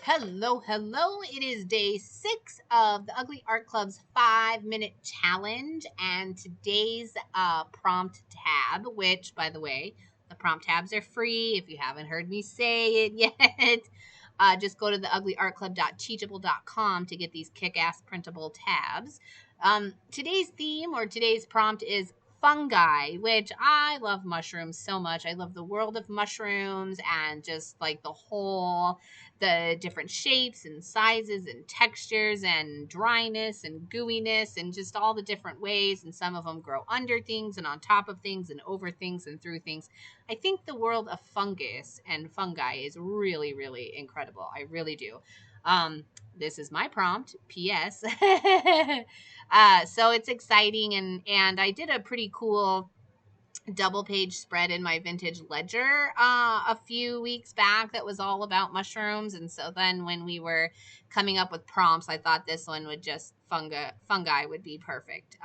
Hello, hello. It is day 6 of the Ugly Art Club's 5-minute challenge, and today's prompt tab, which, by the way, the prompt tabs are free if you haven't heard me say it yet. Just go to the uglyartclub.teachable.com to get these kick-ass printable tabs. Today's theme or today's prompt is fungi, which I love mushrooms so much. I love the world of mushrooms and just like the different shapes and sizes and textures and dryness and gooiness and just all the different ways. And some of them grow under things and on top of things and over things and through things. I think the world of fungus and fungi is really, really incredible. I really do. This is my prompt. P.S. So it's exciting, and I did a pretty cool double page spread in my vintage ledger a few weeks back that was all about mushrooms. And so then when we were coming up with prompts, I thought this one would just fungi would be perfect.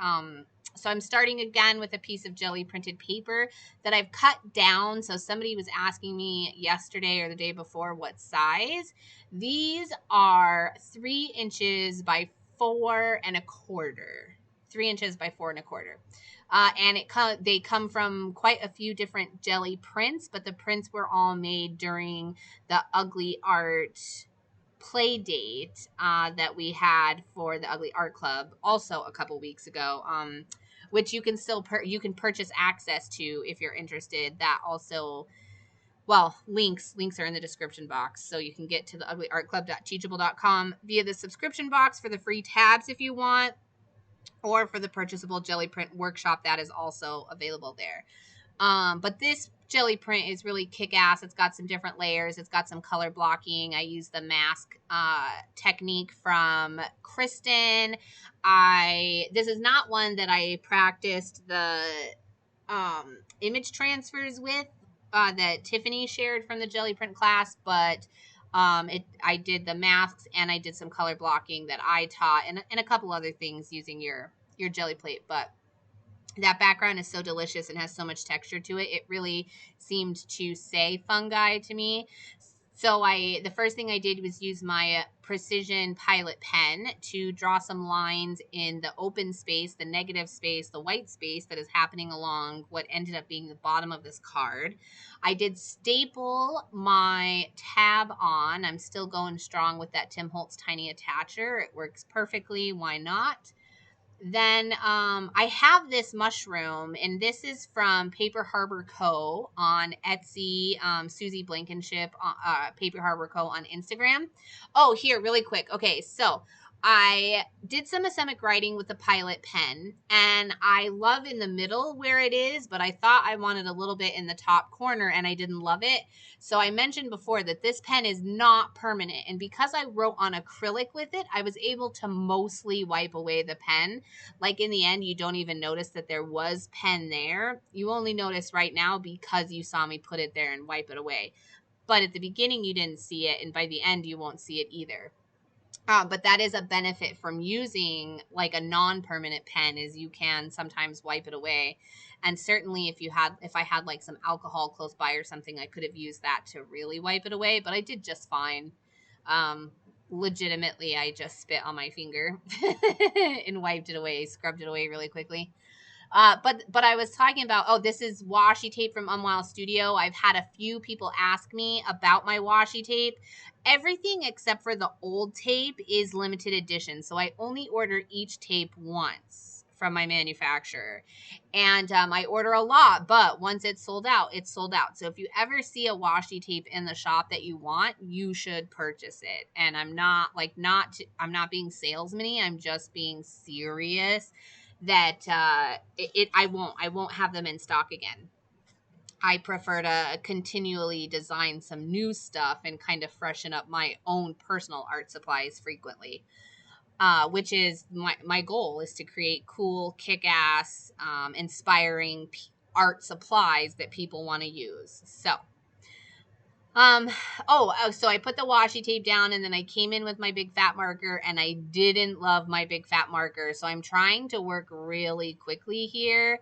So I'm starting again with a piece of jelly printed paper that I've cut down. So somebody was asking me yesterday or the day before what size. These are 3 inches by 4 1/4. 3 inches by 4 1/4. And they come from quite a few different jelly prints, but the prints were all made during the Ugly Art play date that we had for the Ugly Art Club also a couple weeks ago. Which you can still you can purchase access to if you're interested. That also, well, links are in the description box, so you can get to the uglyartclub.teachable.com via the subscription box for the free tabs if you want, or for the purchasable jelly print workshop that is also available there. But this jelly print is really kick-ass. It's got some different layers. It's got some color blocking. I use the mask technique from Kristen. This is not one that I practiced the image transfers with that Tiffany shared from the jelly print class, but I did the masks and I did some color blocking that I taught, and a couple other things using your jelly plate. But that background is so delicious and has so much texture to it. It really seemed to say fungi to me. So the first thing I did was use my precision pilot pen to draw some lines in the open space, the negative space, the white space that is happening along what ended up being the bottom of this card. I did staple my tab on. I'm still going strong with that Tim Holtz tiny attacher. It works perfectly. Why not? Then I have this mushroom, and this is from Paper Harbor Co. on Etsy, Susie Blankenship, Paper Harbor Co. on Instagram. Oh, here, really quick. Okay, so I did some asemic writing with the pilot pen, and I love in the middle where it is, but I thought I wanted a little bit in the top corner, and I didn't love it. So I mentioned before that this pen is not permanent, and because I wrote on acrylic with it, I was able to mostly wipe away the pen. Like in the end, you don't even notice that there was pen there. You only notice right now because you saw me put it there and wipe it away. But at the beginning, you didn't see it, and by the end, you won't see it either. But that is a benefit from using like a non-permanent pen, is you can sometimes wipe it away. And certainly if I had like some alcohol close by or something, I could have used that to really wipe it away, but I did just fine. Legitimately, I just spit on my finger and wiped it away, scrubbed it away really quickly. But I was talking about, oh, this is washi tape from UmWowStudio. I've had a few people ask me about my washi tape. Everything except for the old tape is limited edition, so I only order each tape once from my manufacturer. And I order a lot, but once it's sold out, it's sold out. So if you ever see a washi tape in the shop that you want, you should purchase it. And I'm not I'm not being salesman-y. I'm just being serious that I won't have them in stock again. I prefer to continually design some new stuff and kind of freshen up my own personal art supplies frequently. Which is my goal, is to create cool, kick-ass, inspiring art supplies that people want to use. So um, so I put the washi tape down, and then I came in with my big fat marker, and I didn't love my big fat marker. So I'm trying to work really quickly here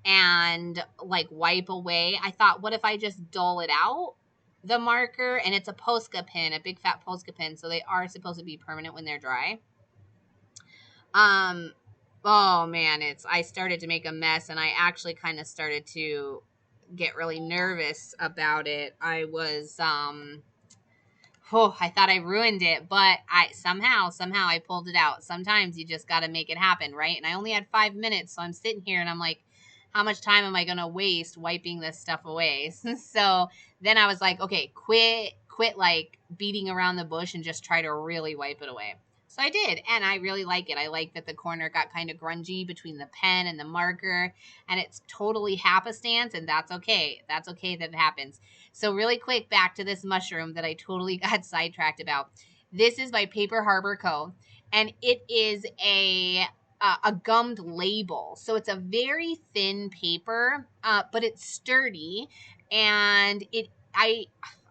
and like wipe away. I thought, what if I just dull it out? the marker, and it's a Posca pin, a big fat Posca pin, so they are supposed to be permanent when they're dry. Oh man, I started to make a mess, and I actually kind of started to get really nervous about it. I was I thought I ruined it, but I somehow I pulled it out. Sometimes you just got to make it happen, right? And I only had 5 minutes, so I'm sitting here and I'm like, how much time am I going to waste wiping this stuff away? So then I was like, okay, quit like beating around the bush and just try to really wipe it away. So I did, and I really like it. I like that the corner got kind of grungy between the pen and the marker, and it's totally happenstance, and that's okay. That's okay that it happens. So really quick, back to this mushroom that I totally got sidetracked about. This is by Paper Harbor Co., and it is a gummed label. So it's a very thin paper, but it's sturdy, and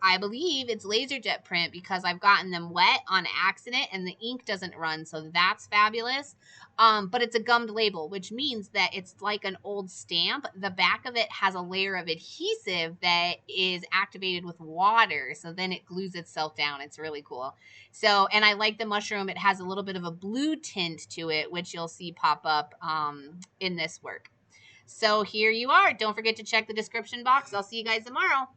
I believe it's laser jet print because I've gotten them wet on accident and the ink doesn't run, so that's fabulous. But it's a gummed label, which means that it's like an old stamp. The back of it has a layer of adhesive that is activated with water, so then it glues itself down. It's really cool. So, and I like the mushroom. It has a little bit of a blue tint to it, which you'll see pop up in this work. So here you are. Don't forget to check the description box. I'll see you guys tomorrow.